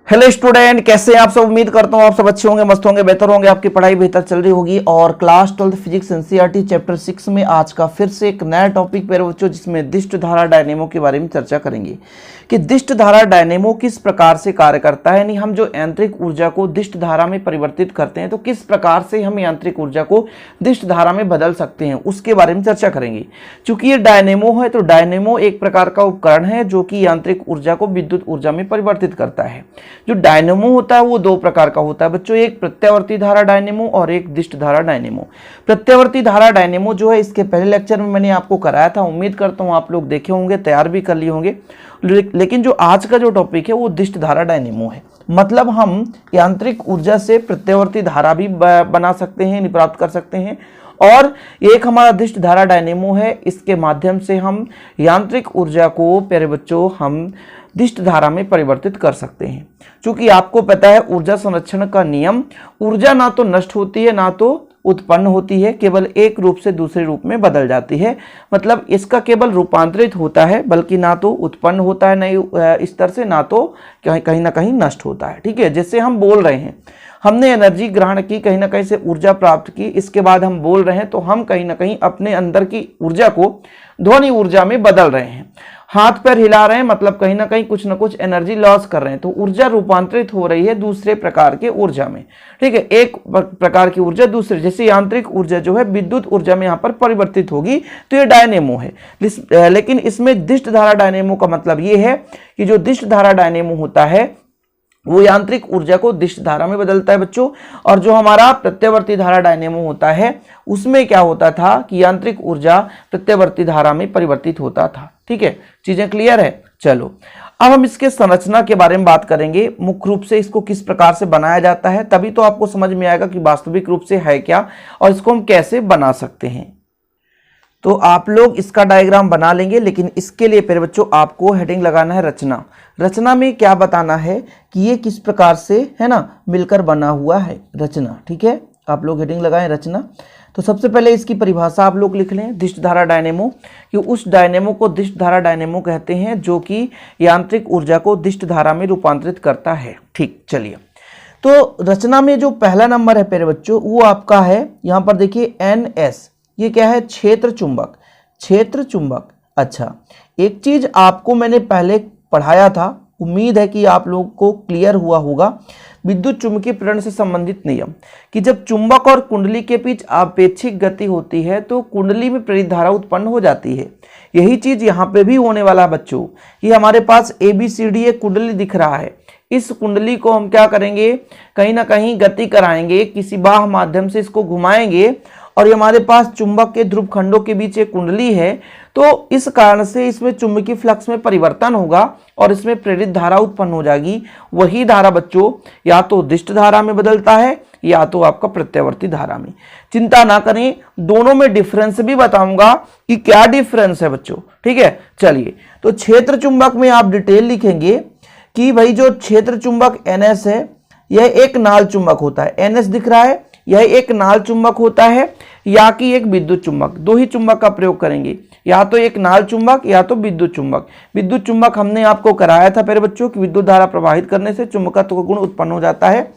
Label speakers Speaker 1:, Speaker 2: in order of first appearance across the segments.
Speaker 1: Hello student, कैसे हैं आप सब। उम्मीद करता हूँ आप सब अच्छे होंगे, मस्त होंगे, बेहतर होंगे, आपकी पढ़ाई बेहतर चल रही होगी। और क्लास 12 फिजिक्स एनसीईआरटी चैप्टर 6 में आज का फिर से एक नया टॉपिक मेरे बच्चों, जिसमें दिष्ट धारा डायनेमो के बारे में चर्चा करेंगे कि दिष्ट धारा डायनेमो किस प्रकार से कार्य करता है। यानी हम जो यांत्रिक ऊर्जा को दिष्ट धारा में परिवर्तित करते हैं तो किस प्रकार से हम यांत्रिक ऊर्जा को दिष्ट धारा में बदल सकते हैं, उसके बारे में चर्चा करेंगे। चूंकि ये डायनेमो है तो डायनेमो एक प्रकार का उपकरण है जो कि यांत्रिक ऊर्जा को विद्युत ऊर्जा में परिवर्तित करता है। जो डायनेमो होता है वो दो प्रकार का होता है बच्चों, एक प्रत्यावर्ती धारा डायनेमो और एक दिष्ट धारा डायनेमो। प्रत्यावर्ती धारा डायनेमो जो है इसके पहले लेक्चर में मैंने आपको कराया था, उम्मीद करता हूँ आप लोग देखे होंगे, तैयार भी कर लिए होंगे। लेकिन जो आज का जो टॉपिक है वो दिष्ट धारा डायनेमो है। मतलब हम यांत्रिक ऊर्जा से प्रत्यावर्ती धारा भी बना सकते हैं, प्राप्त कर सकते हैं। और एक हमारा दिष्ट धारा डायनेमो है, इसके माध्यम से हम यांत्रिक ऊर्जा को प्यारे बच्चों हम दिष्ट धारा में परिवर्तित कर सकते हैं। क्योंकि आपको पता है ऊर्जा संरक्षण का नियम, ऊर्जा ना तो नष्ट होती है ना तो उत्पन्न होती है, केवल एक रूप से दूसरे रूप में बदल जाती है। मतलब इसका केवल रूपांतरित होता है, बल्कि ना तो उत्पन्न होता है नई स्तर से, ना तो कहीं ना कहीं नष्ट होता है। ठीक है, जैसे हम बोल रहे हैं, हमने एनर्जी ग्रहण की, कहीं ना कहीं से ऊर्जा प्राप्त की, इसके बाद हम बोल रहे हैं तो हम कहीं ना कहीं अपने अंदर की ऊर्जा को ध्वनि ऊर्जा में बदल रहे हैं। हाथ पैर हिला रहे हैं, मतलब कहीं ना कहीं कुछ ना कुछ एनर्जी लॉस कर रहे हैं, तो ऊर्जा रूपांतरित हो रही है दूसरे प्रकार के ऊर्जा में। ठीक है, एक प्रकार की ऊर्जा दूसरे, जैसे यांत्रिक ऊर्जा जो है विद्युत ऊर्जा में यहाँ पर परिवर्तित होगी, तो ये डायनेमो है। लेकिन इसमें दिष्ट धारा डायनेमो का मतलब ये है कि जो दिष्ट धारा डायनेमो होता है वो यांत्रिक ऊर्जा को दिष्ट धारा में बदलता है बच्चों। और जो हमारा प्रत्यावर्ती धारा डायनेमो होता है उसमें क्या होता था कि यांत्रिक ऊर्जा प्रत्यावर्ती धारा में परिवर्तित होता था। ठीक है, चीजें क्लियर है। चलो अब हम इसके संरचना के बारे में बात करेंगे, मुख्य रूप से इसको किस प्रकार से बनाया जाता है, तभी तो आपको समझ में आएगा कि वास्तविक रूप से है क्या और इसको हम कैसे बना सकते हैं। तो आप लोग इसका डायग्राम बना लेंगे, लेकिन इसके लिए प्यारे बच्चों आपको हेडिंग लगाना है रचना। रचना में क्या बताना है कि ये किस प्रकार से है ना मिलकर बना हुआ है, रचना। ठीक है, आप लोग हेडिंग लगाएं रचना। तो सबसे पहले इसकी परिभाषा आप लोग लिख लें, दिष्ट धारा डायनेमो, कि उस डायनेमो को दिष्ट धारा डायनेमो कहते हैं जो कि यांत्रिक ऊर्जा को दिष्ट धारा में रूपांतरित करता है। ठीक, चलिए तो रचना में जो पहला नंबर है प्यारे बच्चों वो आपका है, यहाँ पर देखिए NS, ये क्या है, क्षेत्र चुंबक। क्षेत्र चुंबक। अच्छा, एक चीज आपको मैंने पहले पढ़ाया था, उम्मीद है कि आप लोगों को क्लियर हुआ होगा, विद्युत चुंबकीय प्रेरण से संबंधित नियम, कि जब चुंबक और कुंडली के बीच आपेक्षिक गति होती है तो कुंडली में प्रेरित धारा उत्पन्न हो जाती है। यही चीज यहाँ पे भी होने वाला है बच्चों। ये हमारे पास ABCD एक कुंडली दिख रहा है, इस कुंडली को हम क्या करेंगे, कहीं ना कहीं गति कराएंगे, किसी बाह्य माध्यम से इसको घुमाएंगे, और ये हमारे पास चुंबक के ध्रुव खंडों के बीच एक कुंडली है, तो इस कारण से इसमें चुंबकीय फ्लक्स में परिवर्तन होगा और इसमें प्रेरित धारा उत्पन्न हो जाएगी। वही धारा बच्चों या तो दिष्ट धारा में बदलता है या तो आपका प्रत्यावर्ती धारा में। चिंता ना करें, दोनों में डिफरेंस भी बताऊंगा कि क्या डिफरेंस है बच्चों। ठीक है, चलिए तो क्षेत्र चुंबक में आप डिटेल लिखेंगे कि भाई जो क्षेत्र चुंबक NS है यह एक नाल चुंबक होता है। NS दिख रहा है, यह एक नाल चुंबक होता है या कि एक विद्युत चुंबक, दो ही चुंबक का प्रयोग करेंगे, या तो एक नाल चुंबक या तो विद्युत चुंबक। विद्युत चुंबक हमने आपको कराया था प्यारे बच्चों कि विद्युत धारा प्रवाहित करने से चुंबकत्व गुण उत्पन्न हो जाता है।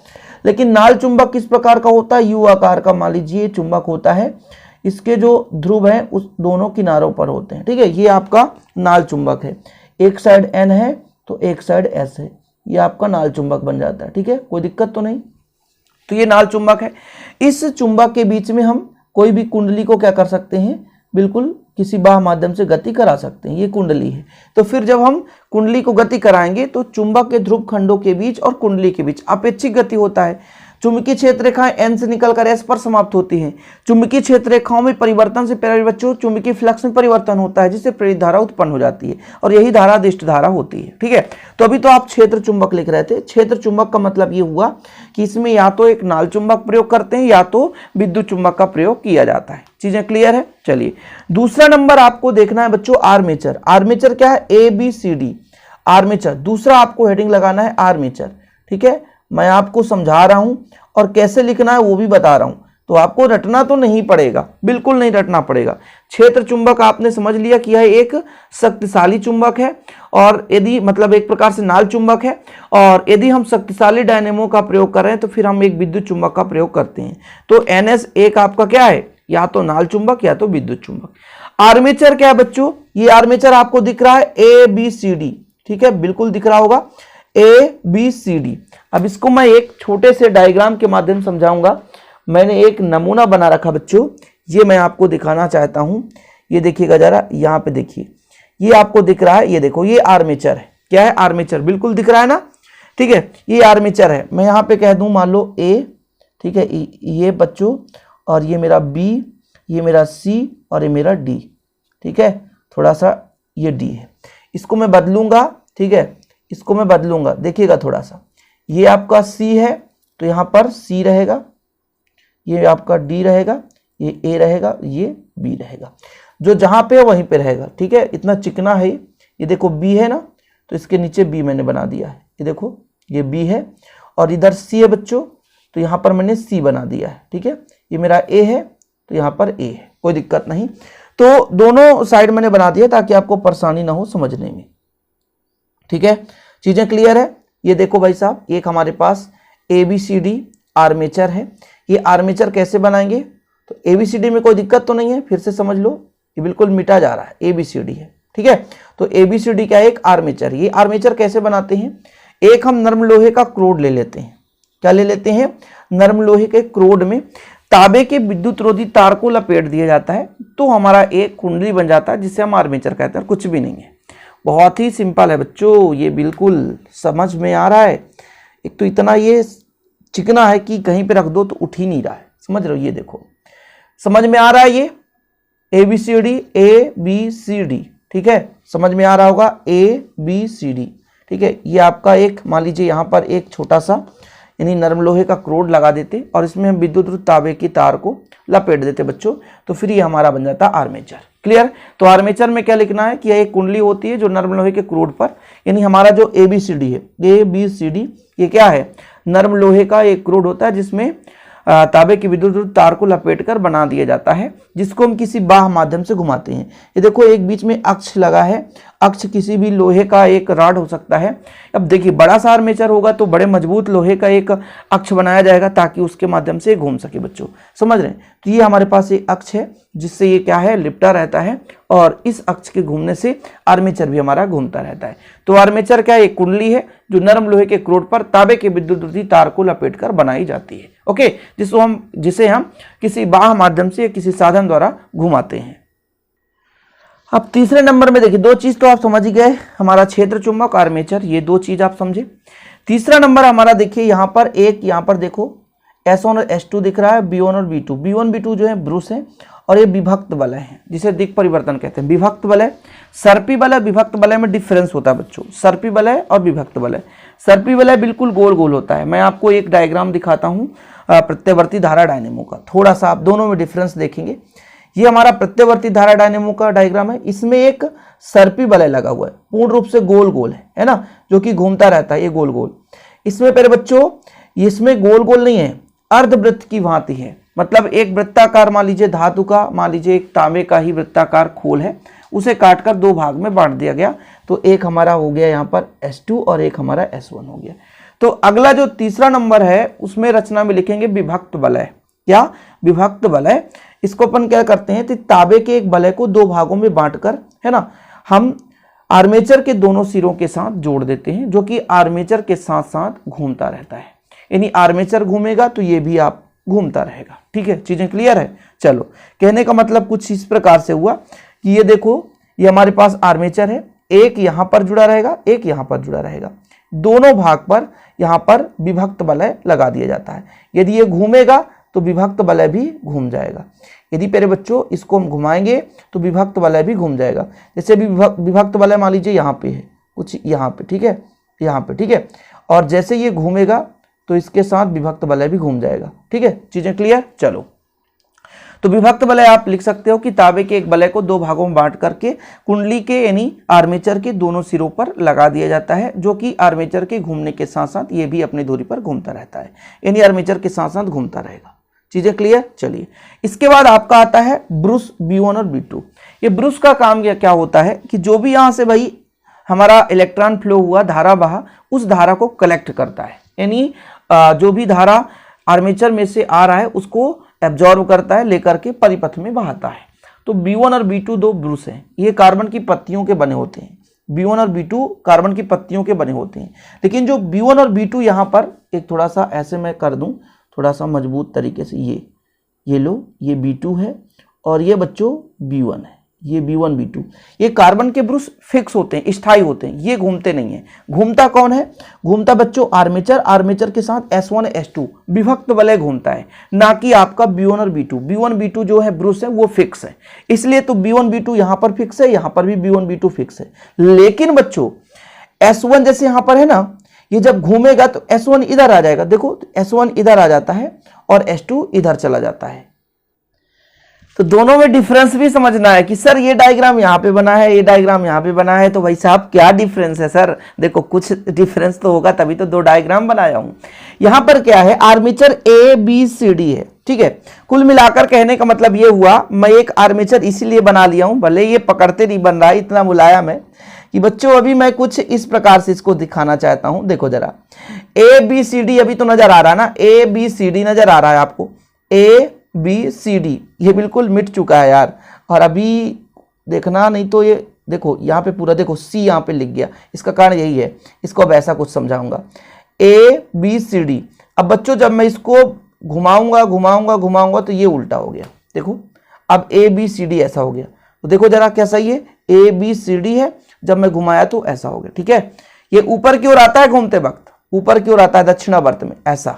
Speaker 1: लेकिन नाल चुंबक किस प्रकार का होता है, U आकार का मान लीजिए चुंबक होता है, इसके जो ध्रुव हैं उस दोनों किनारों पर होते हैं। ठीक है, ये आपका नाल चुंबक है, एक साइड N है तो एक साइड S है, ये आपका नाल चुंबक बन जाता है। ठीक है, कोई दिक्कत तो नहीं। तो ये नाल चुंबक है, इस चुंबक के बीच में हम कोई भी कुंडली को क्या कर सकते हैं, बिल्कुल किसी बाह्य माध्यम से गति करा सकते हैं। ये कुंडली है, तो फिर जब हम कुंडली को गति कराएंगे तो चुंबक के ध्रुव खंडों के बीच और कुंडली के बीच अपेक्षिक गति होता है। चुंबकीय क्षेत्र रेखाएं N से निकलकर S पर समाप्त होती हैं। चुंबकीय क्षेत्र रेखाओं में परिवर्तन से प्यारे बच्चों चुंबकीय फ्लक्स में परिवर्तन होता है, जिससे प्रेरित धारा उत्पन्न हो जाती है, और यही धारा दिष्ट धारा होती है। ठीक है, तो अभी तो आप क्षेत्र चुंबक लिख रहे थे। क्षेत्र चुंबक का मतलब ये हुआ कि इसमें या तो एक नाल चुंबक प्रयोग करते हैं या तो विद्युत चुंबक का प्रयोग किया जाता है। चीजें क्लियर है। चलिए दूसरा नंबर आपको देखना है बच्चों आर्मेचर। आर्मेचर क्या है, ABCD आर्मेचर। दूसरा आपको हेडिंग लगाना है आर्मेचर। ठीक है, मैं आपको समझा रहा हूं और कैसे लिखना है वो भी बता रहा हूं, तो आपको रटना तो नहीं पड़ेगा, बिल्कुल नहीं रटना पड़ेगा। क्षेत्र चुंबक आपने समझ लिया कि यह एक शक्तिशाली चुंबक है, और यदि मतलब एक प्रकार से नाल चुंबक है, और यदि हम शक्तिशाली डायनेमो का प्रयोग कर रहे हैं तो फिर हम एक विद्युत चुंबक का प्रयोग करते हैं। तो NS एक आपका क्या है, या तो नाल चुंबक या तो विद्युत चुंबक। आर्मेचर क्या है बच्चों, ये आर्मेचर आपको दिख रहा है ABCD, ठीक है, बिल्कुल दिख रहा होगा ABCD। अब इसको मैं एक छोटे से डायग्राम के माध्यम से समझाऊंगा। मैंने एक नमूना बना रखा बच्चों, ये मैं आपको दिखाना चाहता हूं। ये देखिएगा जरा, यहाँ पे देखिए, ये आपको दिख रहा है, ये देखो, ये आर्मेचर है। क्या है, आर्मेचर, बिल्कुल दिख रहा है ना, ठीक है, ये आर्मेचर है। मैं यहाँ पे कह दूं मान लो A, ठीक है, ये बच्चों, और ये मेरा B, ये मेरा C, और ये मेरा D, ठीक है, थोड़ा सा ये D है, इसको मैं बदलूंगा, ठीक है, इसको मैं बदलूंगा, देखिएगा थोड़ा सा, ये आपका C है तो यहाँ पर C रहेगा, ये आपका D रहेगा, ये A रहेगा, ये B रहेगा, जो जहां पे है वहीं पे रहेगा, ठीक है। इतना चिकना है ये देखो, B है ना, तो इसके नीचे B मैंने बना दिया है, ये देखो ये B है, और इधर C है बच्चों, तो यहाँ पर मैंने C बना दिया है, ठीक है। ये मेरा A है तो यहाँ पर A है, कोई दिक्कत नहीं। तो दोनों साइड मैंने बना दिया ताकि आपको परेशानी ना हो समझने में, ठीक है, चीजें क्लियर है। ये देखो भाई साहब, एक हमारे पास ABCD आर्मेचर है। ये आर्मेचर कैसे बनाएंगे, तो ABCD में कोई दिक्कत तो नहीं है, फिर से समझ लो, ये बिल्कुल मिटा जा रहा है, ABCD है, ठीक है। तो ABCD क्या है, एक आर्मेचर। ये आर्मेचर कैसे बनाते हैं, एक हम नर्म लोहे का क्रोड ले लेते हैं। क्या ले लेते हैं, नर्म लोहे के क्रोड में तांबे के विद्युत रोधी तार को लपेट दिया जाता है, तो हमारा एक कुंडली बन जाता है, जिसे हम आर्मेचर कहते हैं। कुछ भी नहीं है, बहुत ही सिंपल है बच्चों, ये बिल्कुल समझ में आ रहा है। एक तो इतना ये चिकना है कि कहीं पे रख दो तो उठ ही नहीं रहा है, समझ रहे हो, ये देखो समझ में आ रहा है, ये ABCD, ठीक है, समझ में आ रहा होगा ABCD, ठीक है। ये आपका एक मान लीजिए यहाँ पर एक छोटा सा यानी नरम लोहे का क्रोड लगा देते, और इसमें हम विद्युत तांबे की तार को लपेट देते बच्चों, तो फिर ये हमारा बन जाता आर्मेचर। क्लियर। तो आर्मेचर में क्या लिखना है कि यह एक कुंडली होती है जो नरम लोहे के क्रोड पर, यानी हमारा जो ABCD है, ABCD ये क्या है, नरम लोहे का एक क्रोड होता है जिसमें तांबे की विद्युत तार को लपेटकर बना दिया जाता है, जिसको हम किसी बाह माध्यम से घुमाते हैं। ये देखो एक बीच में अक्ष लगा है, अक्ष किसी भी लोहे का एक रॉड हो सकता है। अब देखिए बड़ा सा आर्मेचर होगा तो बड़े मजबूत लोहे का एक अक्ष बनाया जाएगा ताकि उसके माध्यम से घूम सके बच्चों, समझ रहे हैं। तो ये हमारे पास एक अक्ष है जिससे ये क्या है, लिपटा रहता है, और इस अक्ष के घूमने से आर्मेचर भी हमारा घूमता रहता है। तो आर्मेचर क्या है, एक कुंडली है जो नरम लोहे के क्रोड पर तांबे के विद्युत तार को लपेटकर बनाई जाती है, ओके, जिसे हम किसी बाह माध्यम से या किसी साधन द्वारा घुमाते हैं। अब तीसरे नंबर में देखिए, दो चीज तो आप समझ ही गए, हमारा क्षेत्र चुंबक, आर्मेचर, ये दो चीज आप समझे। तीसरा नंबर हमारा देखिए यहाँ पर एक, यहाँ पर देखो S1 और S2 दिख रहा है, B1 और B2। B1 B2 जो है ब्रूस है, और ये विभक्त वलय है जिसे दिक् परिवर्तन कहते हैं। विभक्त वलय, सर्पी वलय, विभक्त वलय में डिफरेंस होता है बच्चों, सर्पी वलय और विभक्त वलय। सर्पी वलय बिल्कुल गोल गोल होता है। मैं आपको एक डायग्राम दिखाता हूँ प्रत्यवर्ती धारा डायनेमो का, थोड़ा सा आप दोनों में डिफरेंस देखेंगे। ये हमारा प्रत्यवर्ती धारा डायनेमो का डायग्राम है, इसमें एक सर्पी वलय लगा हुआ है, पूर्ण रूप से गोल गोल है ना, जो कि घूमता रहता है, ये गोल गोल। इसमें प्यारे बच्चों, इसमें गोल गोल नहीं है, अर्धवृत्त की भांति है, मतलब एक वृत्ताकार, मान लीजिए धातु का, मान लीजिए एक तांबे का ही वृत्ताकार खोल है, उसे काटकर दो भाग में बांट दिया गया। तो एक हमारा हो गया यहाँ पर S2 और एक हमारा S1 हो गया। तो अगला जो तीसरा नंबर है उसमें रचना में लिखेंगे विभक्त वलय। क्या, विभक्त वलय। इसको अपन क्या करते हैं, तो तांबे के एक वलय को दो भागों में बांटकर, है ना, हम आर्मेचर के दोनों सिरों के साथ जोड़ देते हैं, जो कि आर्मेचर के साथ साथ घूमता रहता है। यानी आर्मेचर घूमेगा तो ये भी आप घूमता रहेगा, ठीक है, चीजें क्लियर है। चलो, कहने का मतलब कुछ इस प्रकार से हुआ कि ये देखो, ये हमारे पास आर्मेचर है, एक यहां पर जुड़ा रहेगा, एक यहां पर जुड़ा रहेगा, दोनों भाग पर यहां पर विभक्त वलय लगा दिया जाता है। यदि ये घूमेगा तो विभक्त वलय भी घूम जाएगा। यदि प्यारे बच्चों इसको हम घुमाएंगे तो विभक्त वलय भी घूम जाएगा। जैसे विभक्त वलय मान लीजिए यहाँ पे है, कुछ यहाँ पे, ठीक है, यहाँ पे, ठीक है, और जैसे ये घूमेगा तो इसके साथ विभक्त वलय भी घूम जाएगा, ठीक है, चीजें क्लियर। चलो, तो विभक्त वलय आप लिख सकते हो कि तांबे के एक वलय को दो भागों में बांट करके कुंडली के यानी आर्मेचर के दोनों सिरों पर लगा दिया जाता है, जो कि आर्मेचर के घूमने के साथ साथ ये भी अपनी धुरी पर घूमता रहता है, यानी आर्मेचर के साथ साथ घूमता रहेगा। चीजें क्लियर। चलिए, इसके बाद आपका आता है ब्रूस B1 और B2। ये ब्रूस का काम क्या होता है कि जो भी यहां से भाई हमारा इलेक्ट्रॉन फ्लो हुआ, धारा बहा, उस धारा को कलेक्ट करता है, यानी जो भी धारा आर्मेचर में से आ रहा है उसको एब्जॉर्ब करता है, लेकर के परिपथ में बहाता है। तो B1 और B2 दो ब्रूस हैं, ये कार्बन की पत्तियों के बने होते हैं। B1 और B2 कार्बन की पत्तियों के बने होते हैं, लेकिन जो B1 और B2 यहाँ पर एक थोड़ा सा ऐसे मैं कर दूं, थोड़ा सा मजबूत तरीके से, ये लो, ये B2 है और ये बच्चों B1 है, ये B1 B2। ये कार्बन के ब्रूस फिक्स होते हैं, स्थायी होते हैं, ये घूमते नहीं है। घूमता कौन है? घूमता बच्चों आर्मेचर, आर्मेचर के साथ S1 S2 विभक्त वलय घूमता है, ना कि आपका B1 और B2। B1 B2 जो है ब्रूस है वो फिक्स है, इसलिए तो B1 B2 यहां पर फिक्स है, यहां पर भी B1 B2 फिक्स है। लेकिन बच्चों S1 जैसे यहां पर है ना, ये जब घूमेगा तो S1 इधर आ जाएगा, देखो S1 इधर आ जाता है और S2 इधर चला जाता है। तो दोनों में डिफरेंस भी समझना है कि सर ये डायग्राम यहाँ पे बना है, ये डायग्राम यहाँ पे बना है, तो भाई साहब क्या डिफरेंस है सर? देखो कुछ डिफरेंस तो होगा, तभी तो दो डायग्राम बनाया हूं। यहाँ पर क्या है, आर्मेचर ABCD है, ठीक है। कुल मिलाकर कहने का मतलब ये हुआ, मैं एक आर्मेचर इसीलिए बना लिया हूं, भले ये पकड़ते नहीं बन रहा है, इतना मुलायम है कि बच्चों अभी मैं कुछ इस प्रकार से इसको दिखाना चाहता हूं। देखो जरा, ABCD अभी तो नजर आ रहा है ना, ABCD नजर आ रहा है आपको, ABCD ये बिल्कुल मिट चुका है यार, और अभी देखना नहीं तो ये देखो यहाँ पे पूरा देखो C यहाँ पे लिख गया, इसका कारण यही है। इसको अब ऐसा कुछ समझाऊंगा, ABCD। अब बच्चों जब मैं इसको घुमाऊंगा घुमाऊंगा घुमाऊंगा तो ये उल्टा हो गया, देखो अब ABCD ऐसा हो गया। तो देखो जरा क्या सही है, ABCD है, जब मैं घुमाया तो ऐसा हो गया, ठीक है। ये ऊपर की ओर आता है घूमते वक्त, ऊपर की ओर आता है दक्षिणावर्त में, ऐसा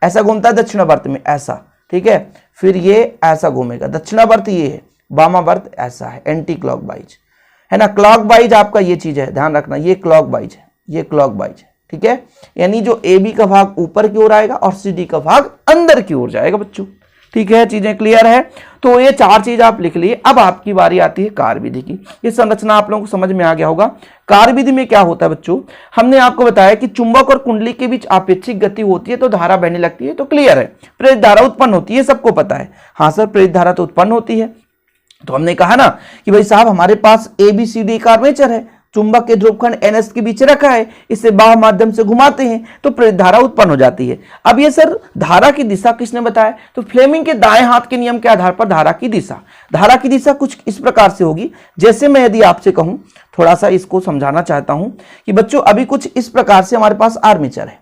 Speaker 1: ऐसा घूमता है दक्षिणावर्त में ऐसा, ठीक है। फिर ये ऐसा घूमेगा, दक्षिणावर्त ये है, वामावर्त ऐसा है, एंटी क्लॉकवाइज है ना। क्लॉकवाइज आपका ये चीज है, ध्यान रखना, ये क्लॉकवाइज है, ये क्लॉकवाइज है, ठीक है। यानी जो AB का भाग ऊपर की ओर आएगा और CD का भाग अंदर की ओर जाएगा बच्चों, ठीक है। चीजें क्लियर है? तो ये चार चीज आप लिख लिए। अब आपकी बारी आती है कार्यविधि की। ये संरचना आप लोगों को समझ में आ गया होगा। कार्यविधि में क्या होता है बच्चों, हमने आपको बताया कि चुंबक और कुंडली के बीच आपेक्षिक गति होती है तो धारा बहने लगती है, तो क्लियर है। प्रेरित धारा उत्पन्न होती है, सबको पता है। हाँ सर, प्रेरित धारा तो उत्पन्न होती है। तो हमने कहा ना कि भाई साहब हमारे पास ABCD का आर्मेचर है, चुंबक के ध्रुवखंड NS के बीच रखा है, इसे बाह्य माध्यम से घुमाते हैं तो प्रेरित धारा उत्पन्न हो जाती है। अब ये सर धारा की दिशा किसने बताया? तो फ्लेमिंग के दाएं हाथ के नियम के आधार पर धारा की दिशा कुछ इस प्रकार से होगी। जैसे मैं यदि आपसे कहूं, थोड़ा सा इसको समझाना चाहता हूं कि बच्चों अभी कुछ इस प्रकार से हमारे पास आर्मेचर है।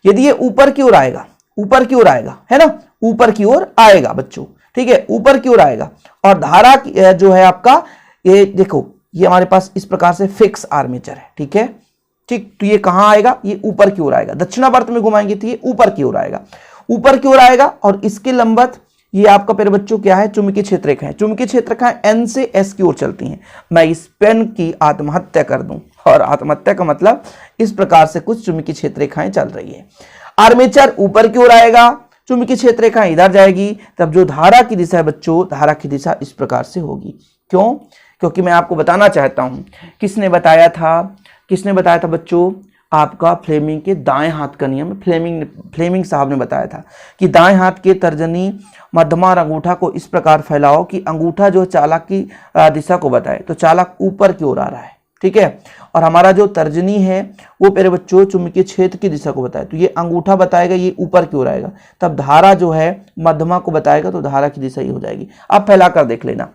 Speaker 1: यदि ये ऊपर की ओर आएगा, ऊपर की ओर आएगा, है ना, ऊपर की ओर आएगा बच्चों, ठीक है, ऊपर की ओर आएगा। और धारा जो है आपका, ये देखो ये हमारे पास इस प्रकार से फिक्स आर्मेचर है, ठीक है, ठीक। तो ये कहां आएगा? ये ऊपर की ओर आएगा, दक्षिणावर्त में घुमाएंगे तो ये ऊपर की ओर आएगा, ऊपर की ओर आएगा। और इसके लंबवत ये आपका प्यारे बच्चों क्या है? चुंबकीय क्षेत्र रेखाएं। चुंबकीय क्षेत्र रेखाएं N से S की ओर चलती हैं। मैं इस पेन की आत्महत्या कर दूं, और आत्महत्या का मतलब इस प्रकार से कुछ चुंबकीय क्षेत्र रेखाएं चल रही है। आर्मेचर ऊपर की ओर आएगा, चुंबकीय क्षेत्र रेखाएं इधर जाएगी, तब जो धारा की दिशा है बच्चों, धारा की दिशा इस प्रकार से होगी। क्यों? क्योंकि मैं आपको बताना चाहता हूं, किसने बताया था बच्चों? आपका फ्लेमिंग के दाएं हाथ का नियम, फ्लेमिंग साहब ने बताया था कि दाएं हाथ के तर्जनी मध्यमा और अंगूठा को इस प्रकार फैलाओ कि अंगूठा जो चालक की दिशा को बताए, तो चालक ऊपर की ओर आ रहा है, ठीक है। और हमारा जो तर्जनी है वो प्यारे बच्चों चुंबकीय क्षेत्र की दिशा को बताए, तो ये अंगूठा बताएगा, ये ऊपर की ओर आएगा, तब धारा जो है मध्यमा को बताएगा, तो धारा की दिशा ये हो जाएगी। आप फैलाकर देख लेना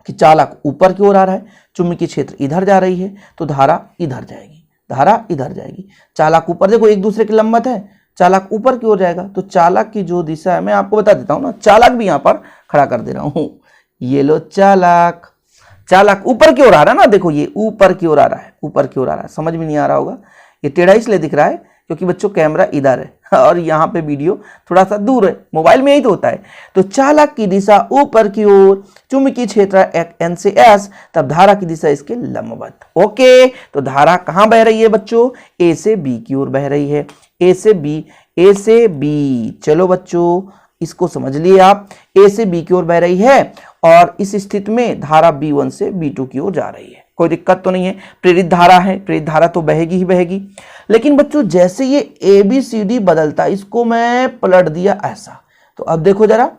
Speaker 1: कि चालक ऊपर की ओर आ रहा है, चुंबकीय क्षेत्र इधर जा रही है, तो धारा इधर जाएगी, धारा इधर जाएगी। चालक ऊपर, देखो एक दूसरे के लंबवत है, चालक ऊपर की ओर जाएगा, तो चालक की जो दिशा है मैं आपको बता देता हूं ना, चालक भी यहां पर खड़ा कर दे रहा हूं। ये लो चालक ऊपर की ओर आ रहा है ना, देखो ये ऊपर की ओर आ रहा है, ऊपर की ओर आ रहा है। समझ में नहीं आ रहा होगा, ये टेढ़ा इसलिए दिख रहा है क्योंकि बच्चों कैमरा इधर है और यहाँ पे वीडियो थोड़ा सा दूर है, मोबाइल में यही तो होता है। तो चालक की दिशा ऊपर की ओर, चुंबकीय क्षेत्र N से S, तब धारा की दिशा इसके लंबवत। ओके, तो धारा कहाँ बह रही है बच्चों? A से B की ओर बह रही है, A से B। चलो बच्चों इसको समझ लिए आप, A से B की ओर बह रही है और इस स्थिति में धारा B1 से B2 की ओर जा रही है। कोई दिक्कत तो नहीं है, प्रेरित धारा है, प्रेरित धारा तो बहेगी ही बहेगी। लेकिन बच्चों जैसे ये ABCD बदलता, इसको मैं पलट दिया ऐसा, तो अब देखो जरा,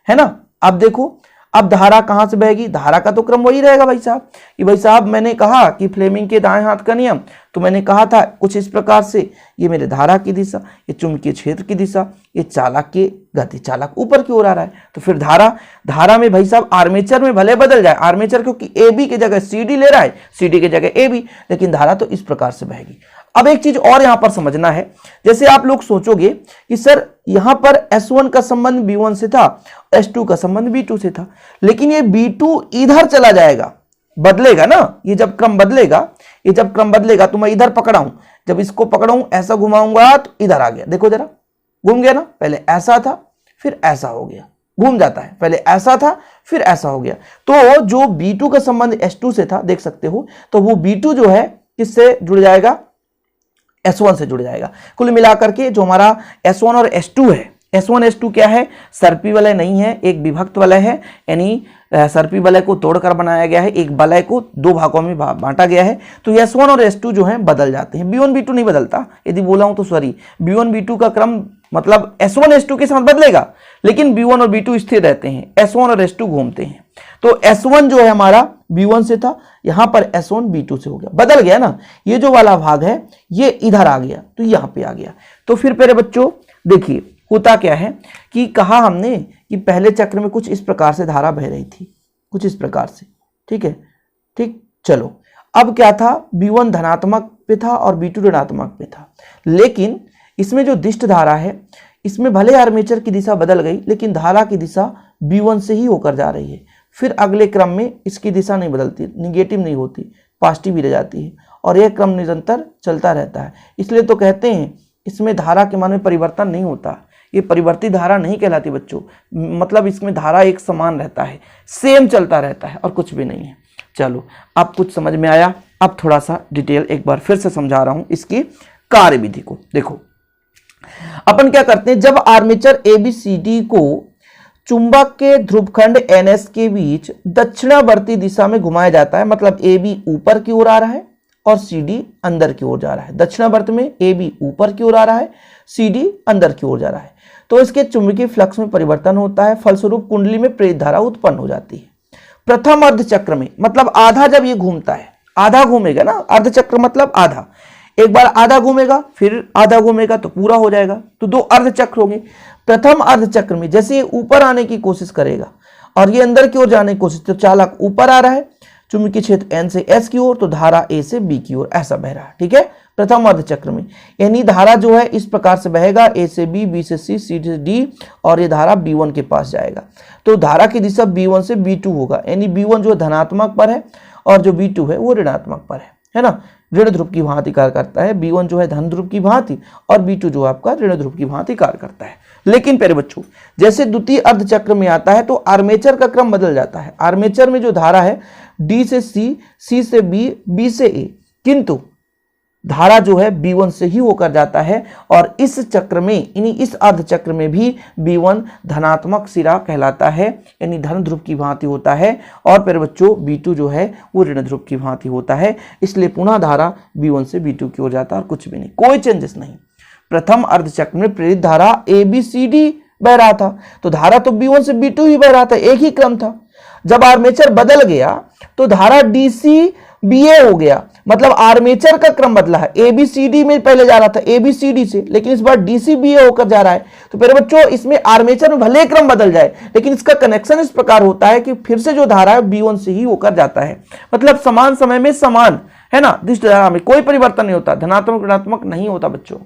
Speaker 1: है ना, अब देखो, अब धारा कहां से बहेगी, धारा का तो क्रम वही रहेगा भाई साहब कि भाई साहब मैंने कहा कि फ्लेमिंग के दाएं हाथ का नियम, तो मैंने कहा था कुछ इस प्रकार से, ये मेरे धारा की दिशा, ये चुंबकीय क्षेत्र की दिशा, ये चालक की गति, चालक ऊपर की ओर आ रहा है, तो फिर धारा में भाई साहब आर्मेचर में भले बदल जाए, आर्मेचर क्योंकि ए बी की जगह सी डी ले रहा है, सी डी की जगह ए बी, लेकिन धारा तो इस प्रकार से बहेगी। अब एक चीज और यहां पर समझना है, जैसे आप लोग सोचोगे कि सर यहां पर S1 का संबंध B1 से था, S2 का संबंध B2 से था, लेकिन ये B2 इधर चला जाएगा, बदलेगा ना, ये जब क्रम बदलेगा तो मैं इधर पकड़ाऊं, जब इसको पकड़ाऊं ऐसा घुमाऊंगा तो इधर आ गया, देखो जरा, घूम गया ना, पहले ऐसा था फिर ऐसा हो गया, घूम जाता है, पहले ऐसा था फिर ऐसा हो गया। तो जो B2 का संबंध S2 से था, देख सकते हो, तो वो B2 जो है किससे जुड़ जाएगा, S1 से जुड़ जाएगा। कुल मिलाकर के जो हमारा S1 और S2 है, S1 S2 क्या है, सर्पी वलय नहीं है, एक विभक्त वलय है, यानी सर्पी वलय को तोड़कर बनाया गया है, एक वलय को दो भागों में बांटा गया है, तो S1 और S2 जो है बदल जाते हैं, B1 B2 नहीं बदलता, यदि बोला हूं तो सॉरी, B1 B2 का क्रम मतलब S1 S2 के साथ बदलेगा, लेकिन B1 और B2 स्थिर रहते हैं, S1 और S2 घूमते हैं। तो S1 जो है हमारा B1 से था, यहां पर S1 B2 से हो गया, बदल गया ना, ये जो वाला भाग है ये इधर आ गया, तो यहां पे आ गया। तो फिर मेरे बच्चों देखिए होता क्या है कि कहा हमने कि पहले चक्र में कुछ इस प्रकार से धारा बह रही थी, कुछ इस प्रकार से, ठीक है, ठीक, चलो अब क्या था, B1 धनात्मक पे था और B2 ऋणात्मक पे था, लेकिन इसमें जो दिष्ट धारा है, इसमें भले आर्मेचर की दिशा बदल गई, लेकिन धारा की दिशा B1 से ही होकर जा रही है। फिर अगले क्रम में इसकी दिशा नहीं बदलती, निगेटिव नहीं होती, पॉजिटिव भी रह जाती है, और यह क्रम निरंतर चलता रहता है। इसलिए तो कहते हैं इसमें धारा के मान में परिवर्तन नहीं होता, ये परिवर्तित धारा नहीं कहलाती बच्चों, मतलब इसमें धारा एक समान रहता है, सेम चलता रहता है और कुछ भी नहीं है। चलो अब कुछ समझ में आया, अब थोड़ा सा डिटेल एक बार फिर से समझा रहा हूं इसकी कार्यविधि को। देखो अपन क्या करते हैं, जब आर्मेचर ABCD को चुंबक के ध्रुवखंड NS के बीच दक्षिणावर्ती दिशा में घुमाया जाता है, मतलब AB ऊपर की ओर आ रहा है और CD अंदर की ओर जा रहा है, दक्षिणावर्त में AB ऊपर की ओर आ रहा है, CD अंदर की ओर जा रहा है, तो इसके चुंबकीय फ्लक्स में परिवर्तन होता है, फलस्वरूप कुंडली में प्रेरित धारा उत्पन्न हो जाती है। प्रथम अर्धचक्र में, मतलब आधा जब ये घूमता है, आधा घूमेगा ना, अर्धचक्र मतलब आधा, एक बार आधा घूमेगा फिर आधा घूमेगा तो पूरा हो जाएगा, तो दो अर्धचक्र होंगे। प्रथम अर्धचक्र में जैसे ये ऊपर आने की कोशिश करेगा और ये अंदर की ओर जाने की कोशिश, तो चालक ऊपर आ रहा है, चुंबकीय क्षेत्र N से S की ओर, तो धारा A से B की ओर ऐसा बह रहा है, ठीक है, प्रथम अर्धचक्र में। यानी धारा जो है इस प्रकार से बहेगा, A से B, B से C, C से D, और ये धारा B1 के पास जाएगा, तो धारा की दिशा B1 से B2 होगा, यानी B1 जो धनात्मक पर है और जो B2 है वो ऋणात्मक पर है ना, ऋण ध्रुव की भांति कार्य करता है। B1 जो है धन ध्रुव की भांति और B2 जो आपका ऋण ध्रुव की भांति कार्य करता है। लेकिन प्यारे बच्चों जैसे द्वितीय अर्धचक्र में आता है तो आर्मेचर का क्रम बदल जाता है। आर्मेचर में जो धारा है D से C, C से B, B से A, किंतु धारा जो है B1 से ही होकर जाता है, और इस चक्र में यानी इस अर्धचक्र में भी B1 धनात्मक सिरा कहलाता है, यानी धन ध्रुव की भांति होता है, और फिर बच्चों B2 जो है वो ऋण ध्रुव की भांति होता है। इसलिए पुनः धारा B1 से B2 की ओर जाता है और कुछ भी नहीं, कोई चेंजेस नहीं। प्रथम अर्धचक्र में प्रेरित धारा ABCD बह रहा था, तो धारा तो B1 से B2 ही बह रहा था, एक ही क्रम था। जब आर्मेचर बदल गया तो धारा DCBA हो गया, मतलब आर्मेचर का क्रम बदला है। ABCD में पहले जा रहा था ABCD से, लेकिन इस बार DCBA होकर जा रहा है। तो मेरे बच्चों इसमें आर्मेचर में भले क्रम बदल जाए, लेकिन इसका कनेक्शन इस प्रकार होता है कि फिर से जो धारा है B1 से ही होकर जाता है, मतलब समान समय में समान, है ना, दिष्ट धारा में कोई परिवर्तन नहीं होता, धनात्मक ऋणात्मक नहीं होता बच्चों,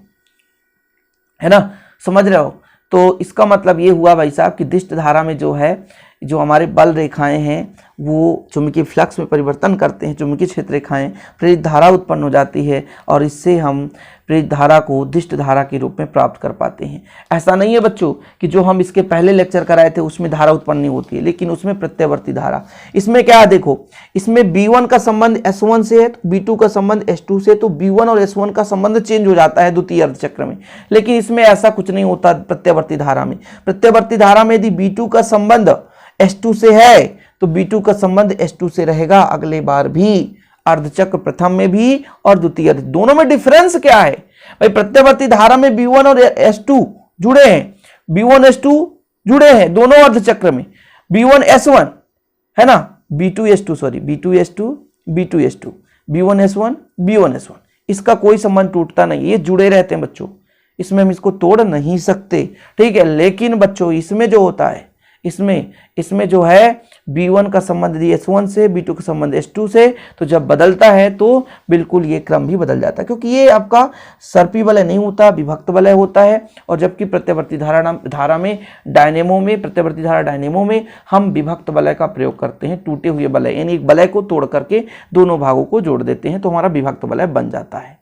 Speaker 1: है ना, समझ रहे हो। तो इसका मतलब ये हुआ भाई साहब कि दिष्ट धारा में जो है, जो हमारे बल रेखाएं हैं वो चुंबकीय फ्लक्स में परिवर्तन करते हैं, चुंबकीय क्षेत्र रेखाएं, प्रेरित धारा उत्पन्न हो जाती है, और इससे हम प्रेरित धारा को दिष्ट धारा के रूप में प्राप्त कर पाते हैं। ऐसा नहीं है बच्चों कि जो हम इसके पहले लेक्चर कराए थे उसमें धारा उत्पन्न नहीं होती है, लेकिन उसमें प्रत्यावर्ती धारा। इसमें क्या है देखो, इसमें B1 का संबंध S1 से है, B2 का संबंध S2 से, तो B1 और S1 का संबंध चेंज हो जाता है द्वितीय अर्धचक्र में, लेकिन इसमें ऐसा कुछ नहीं होता प्रत्यावर्ती धारा में। प्रत्यावर्ती धारा में यदि B2 का संबंध S2 से है तो B2 का संबंध S2 से रहेगा अगले बार भी, अर्धचक्र प्रथम में भी और द्वितीय, दोनों में डिफरेंस क्या है भाई। प्रत्यावर्ती धारा में B1 और S2 जुड़े हैं, B1 S2 जुड़े हैं दोनों अर्धचक्र में, B1S1 है ना, B2S2 sorry B2S2 B2S2 B1S1 B1S1, इसका कोई संबंध टूटता नहीं, ये जुड़े रहते हैं बच्चों, इसमें हम इसको तोड़ नहीं सकते, ठीक है। लेकिन बच्चों इसमें जो होता है, इसमें जो है B1 का संबंध यदि S1 से, B2 का संबंध S2 से, तो जब बदलता है तो बिल्कुल ये क्रम भी बदल जाता है, क्योंकि ये आपका सर्पी वलय नहीं होता, विभक्त वलय होता है। और जबकि प्रत्यवर्ती धारा में डायनेमो में, प्रत्यवर्ती धारा डायनेमो में हम विभक्त वलय का प्रयोग करते हैं, टूटे हुए वलय, यानी एक वलय को तोड़ करके दोनों भागों को जोड़ देते हैं, तो हमारा विभक्त वलय बन जाता है।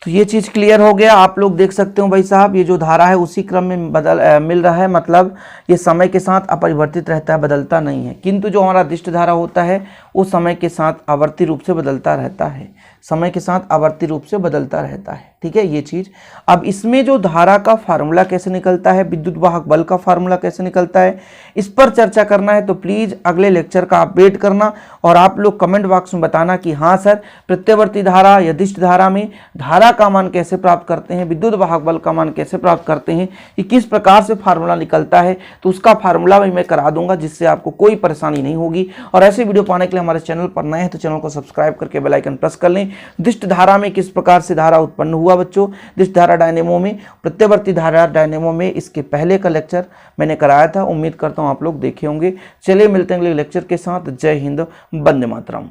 Speaker 1: तो ये चीज क्लियर हो गया। आप लोग देख सकते हो भाई साहब, ये जो धारा है उसी क्रम में मिल रहा है, मतलब ये समय के साथ अपरिवर्तित रहता है, बदलता नहीं है। किंतु जो हमारा दिष्ट धारा होता है वो समय के साथ आवर्ती रूप से बदलता रहता है, समय के साथ आवर्ती रूप से बदलता रहता है, ठीक है ये चीज। अब इसमें जो धारा का फार्मूला कैसे निकलता है, विद्युत वाहक बल का फार्मूला कैसे निकलता है, इस पर चर्चा करना है तो प्लीज अगले लेक्चर का आप वेट करना, और आप लोग कमेंट बॉक्स में बताना कि हाँ सर प्रत्यवर्ती धारा या दिष्ट धारा में धारा का मान कैसे प्राप्त करते हैं, विद्युत वाहक बल का मान कैसे प्राप्त करते हैं, ये किस प्रकार से फार्मूला निकलता है, तो उसका फार्मूला भी मैं करा दूंगा, जिससे आपको कोई परेशानी नहीं होगी। और ऐसे वीडियो पाने के लिए हमारे चैनल पर नए हैं तो चैनल को सब्सक्राइब करके बेल आइकन प्रेस कर लें। दिष्ट धारा में किस प्रकार से धारा उत्पन्न हुआ बच्चों, दिष्ट धारा डायनेमो में, प्रत्यवर्ती धारा डायनेमो में, इसके पहले का लेक्चर मैंने कराया था, उम्मीद करता हूं आप लोग देखे होंगे। चलिए मिलते हैं अगले लेक्चर के साथ। जय हिंद, वंदे मातरम।